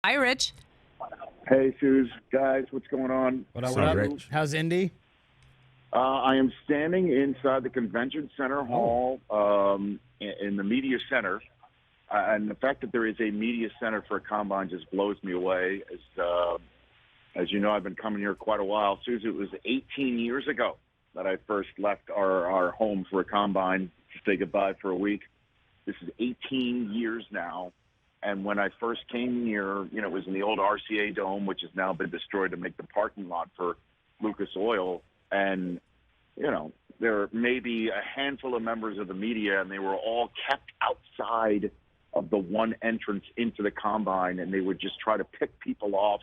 Hi, Rich. Hey, Suze. Guys, what's going on? What up, Rich? How's Indy? I am standing inside the Convention Center Hall in the Media Center. And the fact that there is a Media Center for a combine just blows me away. As you know, I've been coming here quite a while. Suze, it was 18 years ago that I first left our home for a combine to say goodbye for a week. This is 18 years now. And when I first came here, it was in the old RCA Dome, which has now been destroyed to make the parking lot for Lucas Oil. And, there may be a handful of members of the media, and they were all kept outside of the one entrance into the combine, and they would just try to pick people off,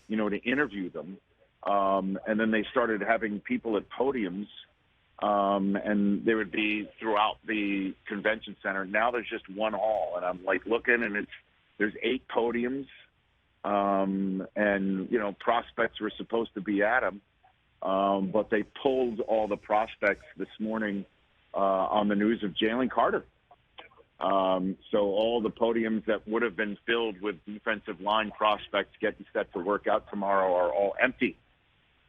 to interview them. And then they started having people at podiums, and they would be throughout the convention center. Now there's just one hall, and I'm looking, and there's 8 podiums, and prospects were supposed to be at them, but they pulled all the prospects this morning on the news of Jalen Carter. So all the podiums that would have been filled with defensive line prospects getting set to work out tomorrow are all empty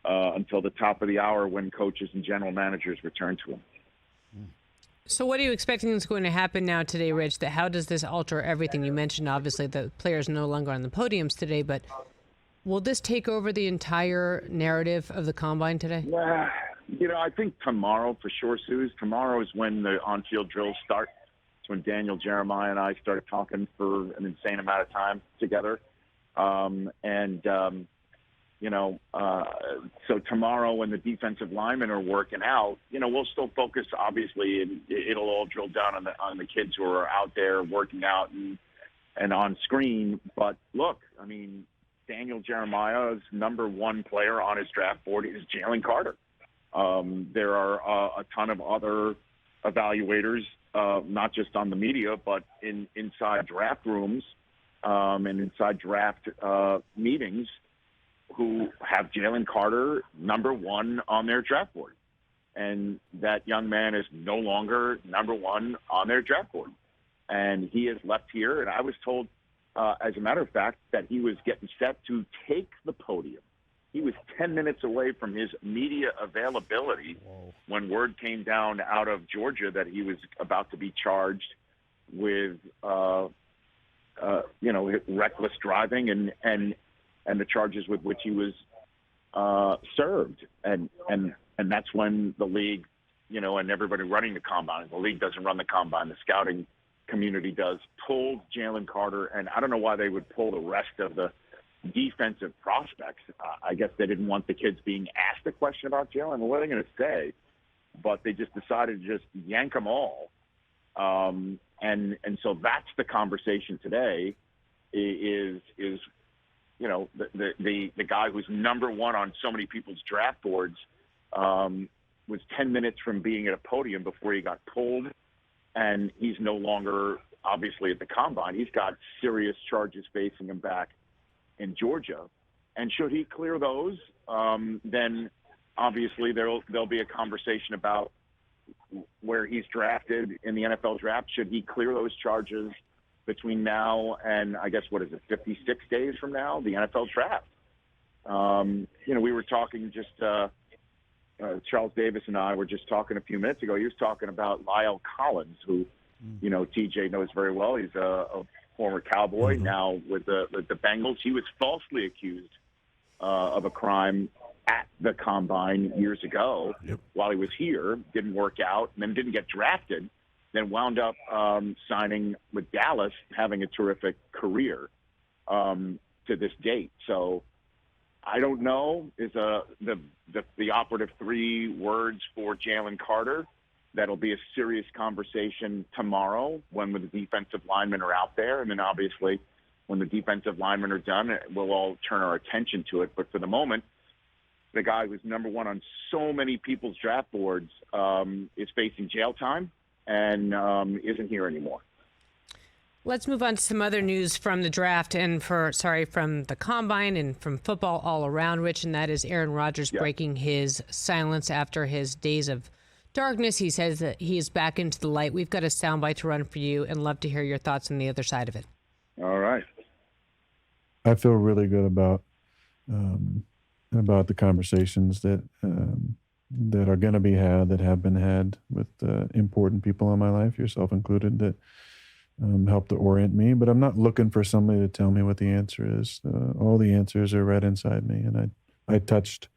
until the top of the hour when coaches and general managers return to them. So what are you expecting is going to happen now today, Rich? How does this alter everything? You mentioned, obviously, the players no longer on the podiums today, but will this take over the entire narrative of the combine today? Yeah, I think tomorrow for sure, Suze. Tomorrow is when the on-field drills start. It's when Daniel, Jeremiah, and I started talking for an insane amount of time together. So tomorrow when the defensive linemen are working out, we'll still focus, obviously, and it'll all drill down on the kids who are out there working out and on screen. But look, Daniel Jeremiah's number one player on his draft board is Jalen Carter. There are a ton of other evaluators, not just on the media, but inside draft rooms and inside draft meetings, who have Jalen Carter number one on their draft board. And that young man is no longer number one on their draft board. And he has left here, and I was told, as a matter of fact, that he was getting set to take the podium. He was 10 minutes away from his media availability when word came down out of Georgia that he was about to be charged with, reckless driving and the charges with which he was served. And that's when the league, and everybody running the combine, the league doesn't run the combine, the scouting community does, pulled Jalen Carter. And I don't know why they would pull the rest of the defensive prospects. I guess they didn't want the kids being asked a question about Jalen. What are they going to say? But they just decided to just yank them all. And so that's the conversation today is the guy who's number one on so many people's draft boards was 10 minutes from being at a podium before he got pulled, and he's no longer obviously at the combine. He's got serious charges facing him back in Georgia, and should he clear those, then obviously there'll be a conversation about where he's drafted in the NFL draft. Should he clear those charges between now and, I guess, 56 days from now, the NFL draft? We were talking Charles Davis and I were just talking a few minutes ago. He was talking about Lyle Collins, who, TJ knows very well. He's a former Cowboy, now with the Bengals. He was falsely accused of a crime at the combine years ago while he was here. Didn't work out, and then didn't get drafted. Then wound up signing with Dallas, having a terrific career to this date. So I don't know is the operative 3 words for Jalen Carter. That'll be a serious conversation tomorrow when the defensive linemen are out there. And then obviously when the defensive linemen are done, we'll all turn our attention to it. But for the moment, the guy who's number one on so many people's draft boards is facing jail time and isn't here anymore. Let's move on to some other news from the draft and from the combine and from football all around, Rich, and that is Aaron Rodgers breaking his silence after his days of darkness. He says that he is back into the light. We've got a soundbite to run for you and love to hear your thoughts on the other side of it. All right. I feel really good about the conversations that are going to be had, that have been had with important people in my life, yourself included, that help to orient me. But I'm not looking for somebody to tell me what the answer is. All the answers are right inside me, and I touched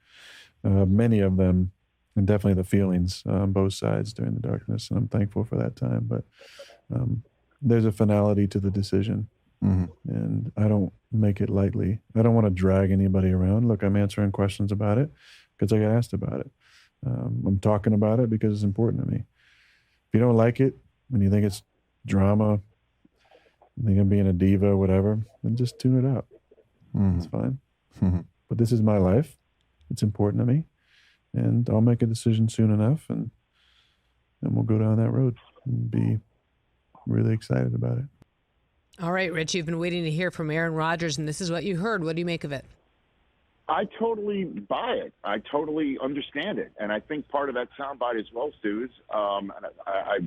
many of them, and definitely the feelings on both sides during the darkness, and I'm thankful for that time. But there's a finality to the decision, and I don't make it lightly. I don't want to drag anybody around. Look, I'm answering questions about it because I got asked about it. I'm talking about it because it's important to me. If you don't like it and you think it's drama, you think I'm being a diva, whatever, then just tune it out. It's fine. But this is my life. It's important to me. And I'll make a decision soon enough, and we'll go down that road and be really excited about it. All right, Rich, you've been waiting to hear from Aaron Rodgers, and this is what you heard. What do you make of it? I totally buy it. I totally understand it. And I think part of that soundbite as well, Suze, and I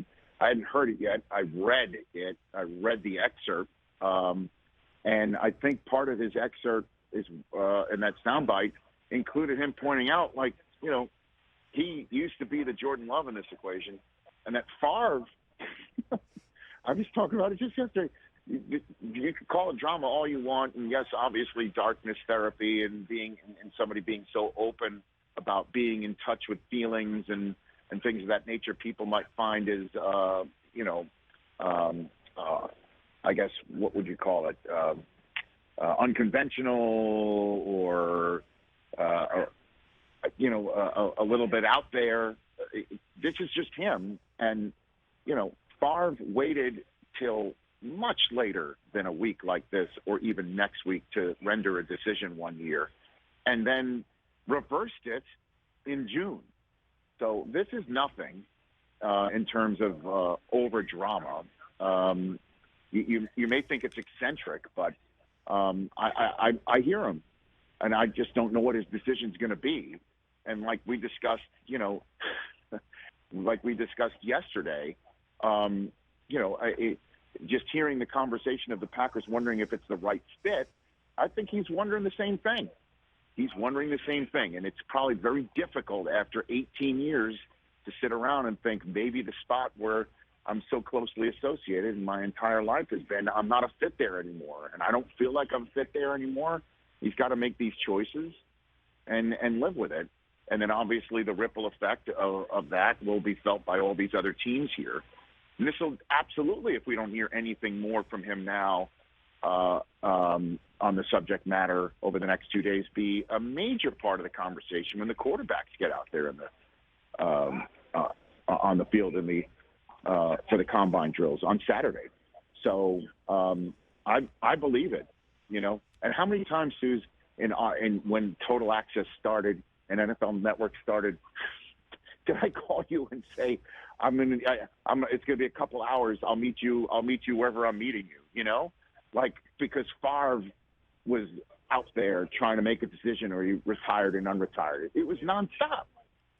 hadn't heard it yet. I read it. I read the excerpt. And I think part of his excerpt is in that soundbite included him pointing out, like, you know, he used to be the Jordan Love in this equation. And that Favre, I was talking about it just yesterday. You could call it drama all you want, and yes, obviously darkness therapy and being and somebody being so open about being in touch with feelings and things of that nature, people might find is I guess what would you call it, unconventional or a little bit out there. This is just him, and Favre waited till much later than a week like this or even next week to render a decision one year, and then reversed it in June. So this is nothing in terms of over drama. You may think it's eccentric, but I hear him, and I just don't know what his decision's going to be. And like we discussed, yesterday, just hearing the conversation of the Packers wondering if it's the right fit, I think he's wondering the same thing. He's wondering the same thing, and it's probably very difficult after 18 years to sit around and think maybe the spot where I'm so closely associated in my entire life has been, I'm not a fit there anymore, and I don't feel like I'm fit there anymore. He's got to make these choices and live with it. And then obviously the ripple effect of that will be felt by all these other teams here. And this will absolutely, if we don't hear anything more from him now on the subject matter over the next 2 days, be a major part of the conversation when the quarterbacks get out there in the on the field in the for the combine drills on Saturday. So I believe it, And how many times, Suze, in when Total Access started and NFL Network started, did I call you and say, it's going to be a couple hours. I'll meet you wherever I'm meeting you, because Favre was out there trying to make a decision, or he retired and unretired. It was nonstop.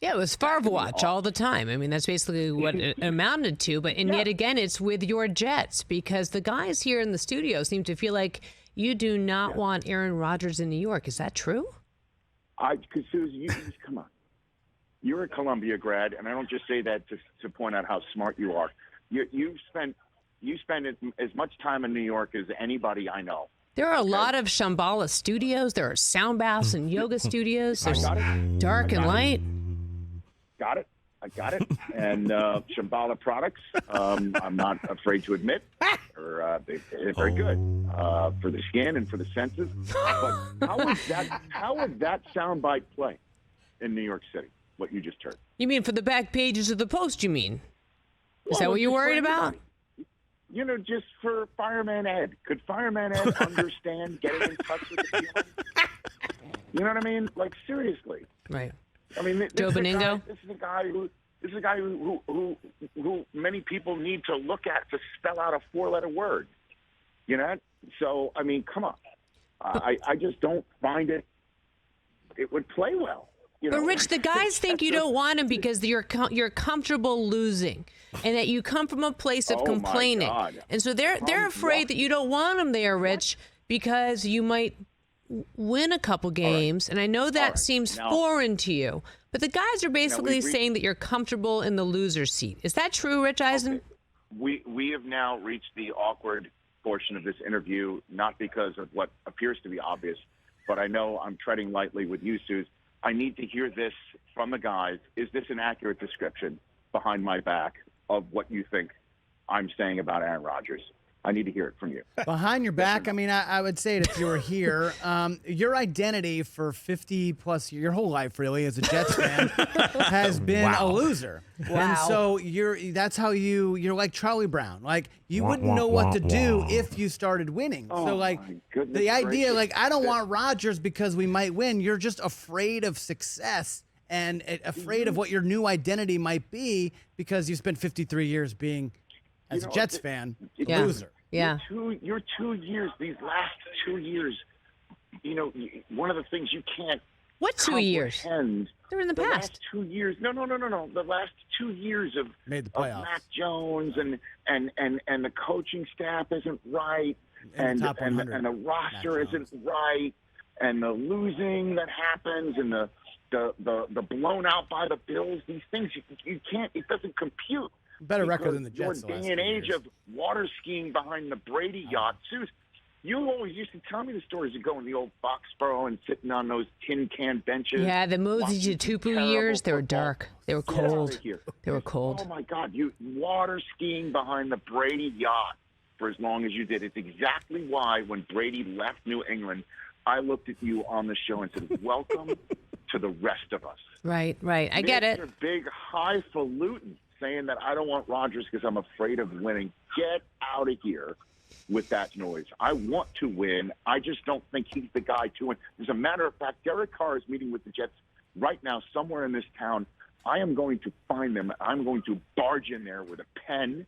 Yeah, it was Favre watch all the time. I mean, that's basically what it amounted to. But yet again, it's with your Jets, because the guys here in the studio seem to feel like you do not want Aaron Rodgers in New York. Is that true? Because Suze, you just come on. You're a Columbia grad, and I don't just say that to point out how smart you are. You spend as much time in New York as anybody I know. There are a lot of Shambhala studios. There are sound baths and yoga studios. There's dark and light. Got it. I got it. And Shambhala products, I'm not afraid to admit, they're very good for the skin and for the senses. But how would that soundbite play in New York City? What you just heard? You mean for the back pages of the Post? You mean? Is that what you're worried about? Just for Fireman Ed. Could Fireman Ed understand getting in touch with the feelings? You know what I mean? Like, seriously. Right. I mean, Joe Beningo. This is a guy who many people need to look at to spell out a 4-letter word. So I mean, come on. I just don't find it would play well. But Rich, the guys think you don't want him because you're comfortable losing, and that you come from a place of complaining, and so they're afraid that you don't want him there, Rich, because you might win a couple games, and I know that seems foreign to you, but the guys are basically saying that you're comfortable in the loser seat. Is that true, Rich Eisen? Okay. We have now reached the awkward portion of this interview, not because of what appears to be obvious, but I know I'm treading lightly with you, Suze. I need to hear this from the guys. Is this an accurate description behind my back of what you think I'm saying about Aaron Rodgers? I need to hear it from you. Behind your back, I mean, I would say it if you were here. Your identity for 50-plus years, your whole life really, as a Jets fan, has been a loser. Wow. And so that's how you're like Charlie Brown. Like, you wouldn't know what to do if you started winning. So, like, the idea, like, I don't want Rodgers because we might win. You're just afraid of success and afraid of what your new identity might be because you spent 53 years being, as a Jets fan, loser. Yeah. Your 2 years, these last 2 years, one of the things you can't. What 2 years? They're in the past. Last 2 years. No. The last 2 years of Mac Jones and the coaching staff isn't right, and the roster isn't right, and the losing that happens, and the blown out by the Bills. These things you can't. It doesn't compute. Better record than the Jets. Your day and age of water skiing behind the Brady yacht. Suze, you always used to tell me the stories of going to the old Foxborough and sitting on those tin can benches. Yeah, the Mosey Tupu years, they were dark. They were cold. They were cold. Oh, my God. You water skiing behind the Brady yacht for as long as you did. It's exactly why when Brady left New England, I looked at you on the show and said, welcome to the rest of us. Right. I get it. Mr. Big highfalutin saying that I don't want Rodgers because I'm afraid of winning. Get out of here with that noise. I want to win. I just don't think he's the guy to win. As a matter of fact, Derek Carr is meeting with the Jets right now somewhere in this town. I am going to find them. I'm going to barge in there with a pen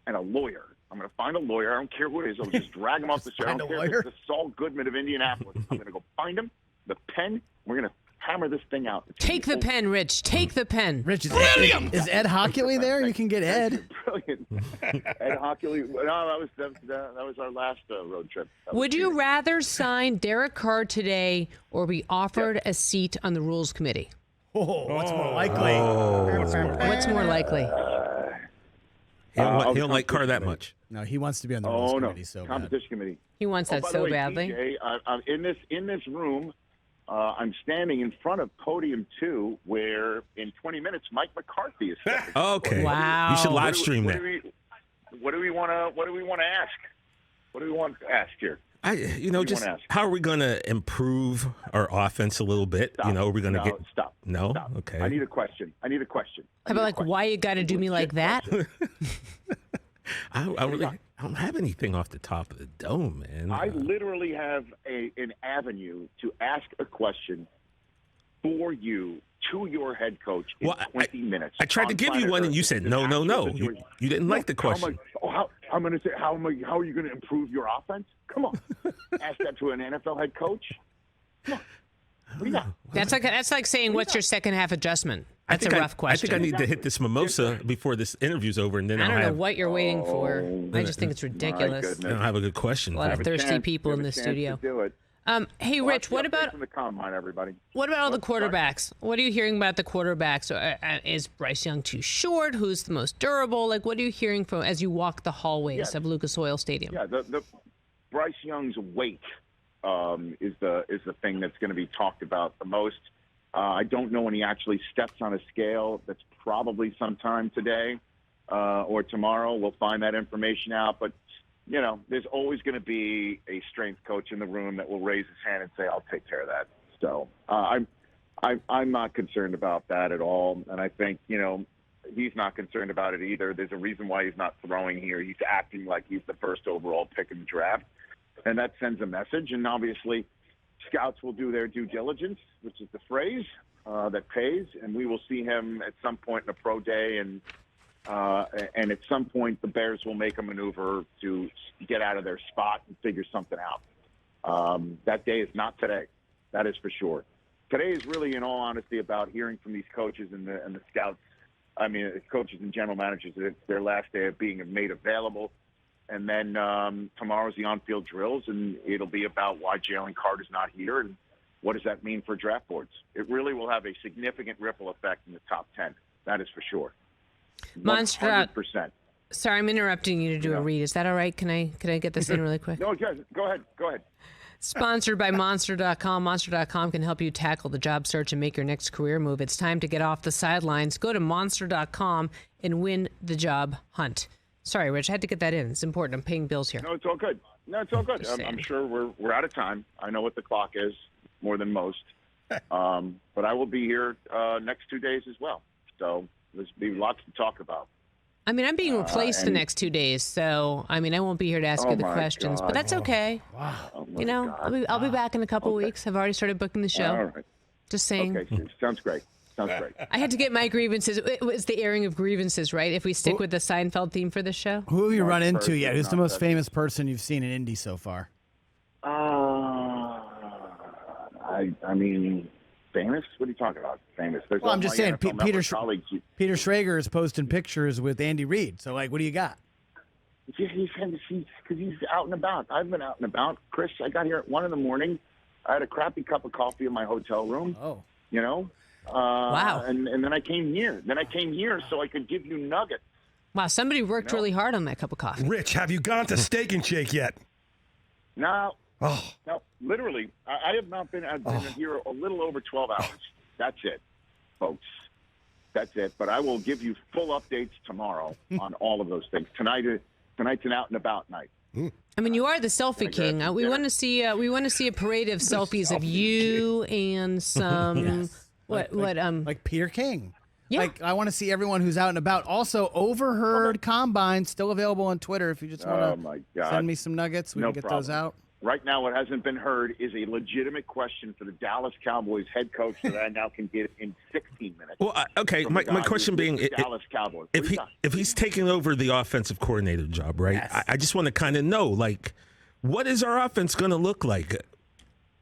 and a lawyer. I'm going to find a lawyer. I don't care who it is. I'll just drag him off the street. I don't care if it's the Saul Goodman of Indianapolis. I'm going to go find him, the pen. We're going to hammer this thing out. Take the pen, Rich. Take the pen. Rich, is Ed Hockley there? You can get Ed. Brilliant. Ed Hockley. No, that was our last road trip. Would you rather sign Derek Carr today or be offered a seat on the Rules Committee? What's more likely? What's more likely? He don't like Carr that much. No, he wants to be on the Rules Committee so bad. Competition committee. He wants that so badly. DJ, I'm in this room. I'm standing in front of Podium 2, where in 20 minutes Mike McCarthy is stepping. Okay. Wow. You should live stream that. What do we want to ask? What do we want to ask here? How are we going to improve our offense a little bit? Stop. Are we going to get stop? No. Stop. Okay. I need a question. How about why you got to do me like that? I don't have anything off the top of the dome, man. I literally have an avenue to ask a question for you to your head coach in 20 minutes. I tried to give you one, and you said no. You didn't like the question. I'm going to say, how are you going to improve your offense? Come on. Ask that to an NFL head coach. Come on. What do you got? That's like saying, what's your second half adjustment? That's a rough question. I think I need to hit this mimosa before this interview's over, and then I don't know what you're waiting for. I just think it's ridiculous. I don't have a good question. A lot of thirsty people in the studio. Hey, Rich, what about from the combine, everybody? What about all the quarterbacks? What are you hearing about the quarterbacks? Is Bryce Young too short? Who's the most durable? Like, what are you hearing from as you walk the hallways of Lucas Oil Stadium? Yeah, the Bryce Young's weight is the thing that's going to be talked about the most. I don't know when he actually steps on a scale. That's probably sometime today or tomorrow. We'll find that information out. But, there's always going to be a strength coach in the room that will raise his hand and say, I'll take care of that. So I'm not concerned about that at all. And I think, he's not concerned about it either. There's a reason why he's not throwing here. He's acting like he's the first overall pick in the draft. And that sends a message. And obviously, scouts will do their due diligence, which is the phrase that pays, and we will see him at some point in a pro day, and at some point the Bears will make a maneuver to get out of their spot and figure something out. That day is not today. That is for sure. Today is really, in all honesty, about hearing from these coaches and the scouts. I mean, coaches and general managers. It's their last day of being made available. And then tomorrow's the on-field drills, and it'll be about why Jalen Carter's not here and what does that mean for draft boards. It really will have a significant ripple effect in the top 10. That is for sure. Monster. 100%. Sorry, I'm interrupting you to do a read. Is that all right? Can I get this in really quick? No, go ahead. Sponsored by Monster.com. Monster.com can help you tackle the job search and make your next career move. It's time to get off the sidelines. Go to Monster.com and win the job hunt. Sorry, Rich, I had to get that in. It's important. I'm paying bills here. No, it's all good. I'm sure we're out of time. I know what the clock is, more than most. But I will be here next 2 days as well. So there's be lots to talk about. I mean, I'm being replaced the next 2 days, so I won't be here to ask you the questions, but that's okay. Wow. I'll be back in a couple weeks. I've already started booking the show. All right. Just saying. Okay, sounds great. I had to get my grievances. It was the airing of grievances, right? If we stick with the Seinfeld theme for this show. Who have you run into yet? Who's the most famous person you've seen in Indy so far? I mean, famous? What are you talking about? Famous? There's I'm just saying, Peter Schrager is posting pictures with Andy Reid. So, what do you got? He's out and about. I've been out and about. Chris, I got here at 1 a.m. I had a crappy cup of coffee in my hotel room. Oh. Wow. And then I came here. So I could give you nuggets. Wow, somebody worked really hard on that cup of coffee. Rich, have you gone to Steak and Shake yet? No. Oh. No, literally. I have not been. I've been here a little over 12 hours. That's it, folks. That's it. But I will give you full updates tomorrow on all of those things. Tonight's an out and about night. I mean, you are the selfie king. We want to see a parade of selfies of you and some like Peter King. Yeah. I want to see everyone who's out and about. Also, Overheard Combine still available on Twitter. If you just want to send me some nuggets, we can get those out. Right now, what hasn't been heard is a legitimate question for the Dallas Cowboys head coach that I now can get in 16 minutes. Well, okay, my question being, Dallas Cowboys. If he's taking over the offensive coordinator job, right? Yes. I just want to kind of know, what is our offense going to look like?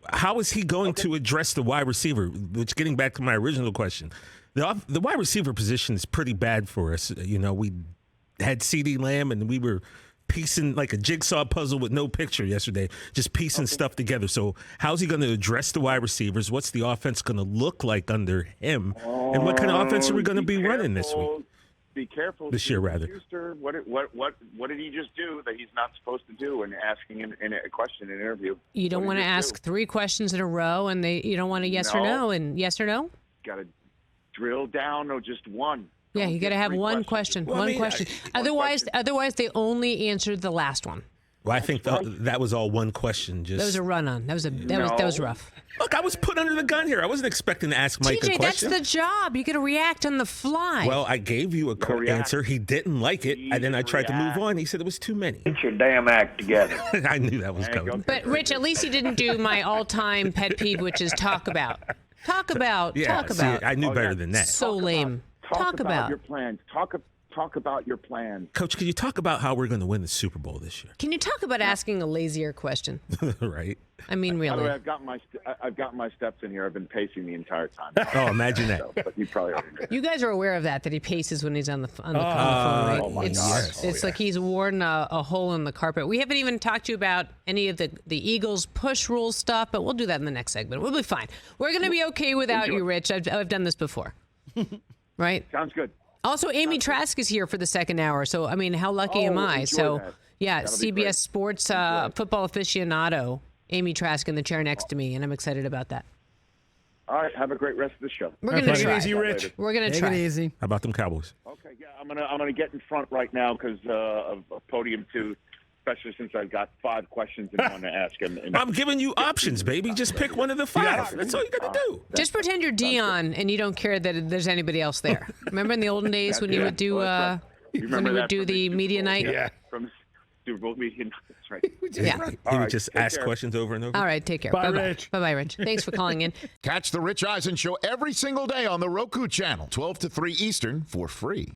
How is he going to address the wide receiver? Which, getting back to my original question, the wide receiver position is pretty bad for us. We had CeeDee Lamb, and we were piecing like a jigsaw puzzle with no picture yesterday, just piecing stuff together. So how's he going to address the wide receivers? What's the offense going to look like under him? And what kind of offense are we going to be running this week? Be careful. This year, rather. Schuster, what did he just do that he's not supposed to do in asking in a question in an interview? You don't want to ask 3 questions in a row, and you don't want a yes or no, and yes or no? Got to drill down or just one. Yeah, you got to have one question. One question. Otherwise, they only answered the last one. Well, I think that was all one question. That was a run-on. That was rough. Look, I was put under the gun here. I wasn't expecting to ask Mike a question. That's the job. You got to react on the fly. Well, I gave you a quick answer. He didn't like it, and then I tried to move on. He said it was too many. Get your damn act together. I knew that was coming. But, Rich, at least he didn't do my all-time pet peeve, which is talk about. Talk about. I knew better than that. So lame. Talk about your plans. Talk about your plans. Coach, can you talk about how we're going to win the Super Bowl this year? Can you talk about asking a lazier question? Right. I mean, really. By the way, I've got my steps in here. I've been pacing the entire time. Oh, imagine that. But you probably already know. You guys are aware of that he paces when he's on the phone, right? Oh my God. It's like he's worn a hole in the carpet. We haven't even talked to you about any of the Eagles push rule stuff, but we'll do that in the next segment. We'll be fine. We're going to be okay without you, Rich. I've done this before. Right? Sounds good. Also, Amy Trask is here for the second hour. So, I mean, how lucky am I? So, that. yeah, That'll be CBS great. Sports football aficionado, Amy Trask in the chair next to me, and I'm excited about that. All right, have a great rest of the show. We're going to try. Easy, Rich. We're going to try. Take it easy. How about them Cowboys? Okay, yeah, I'm gonna get in front right now because of Podium 2, especially since I've got 5 questions and one to ask him. I'm giving you options, baby. Just pick one of the 5. That's all you got to do. Just pretend you're Dion and you don't care that there's anybody else there. Remember in the olden days when you would do the media night? Yeah. From Super Bowl media night. That's right. Yeah. He would just ask questions over and over. All right, take care. Bye, Bye-bye. Rich. Bye-bye, Rich. Thanks for calling in. Catch the Rich Eisen Show every single day on the Roku channel, 12 to 3 Eastern, for free.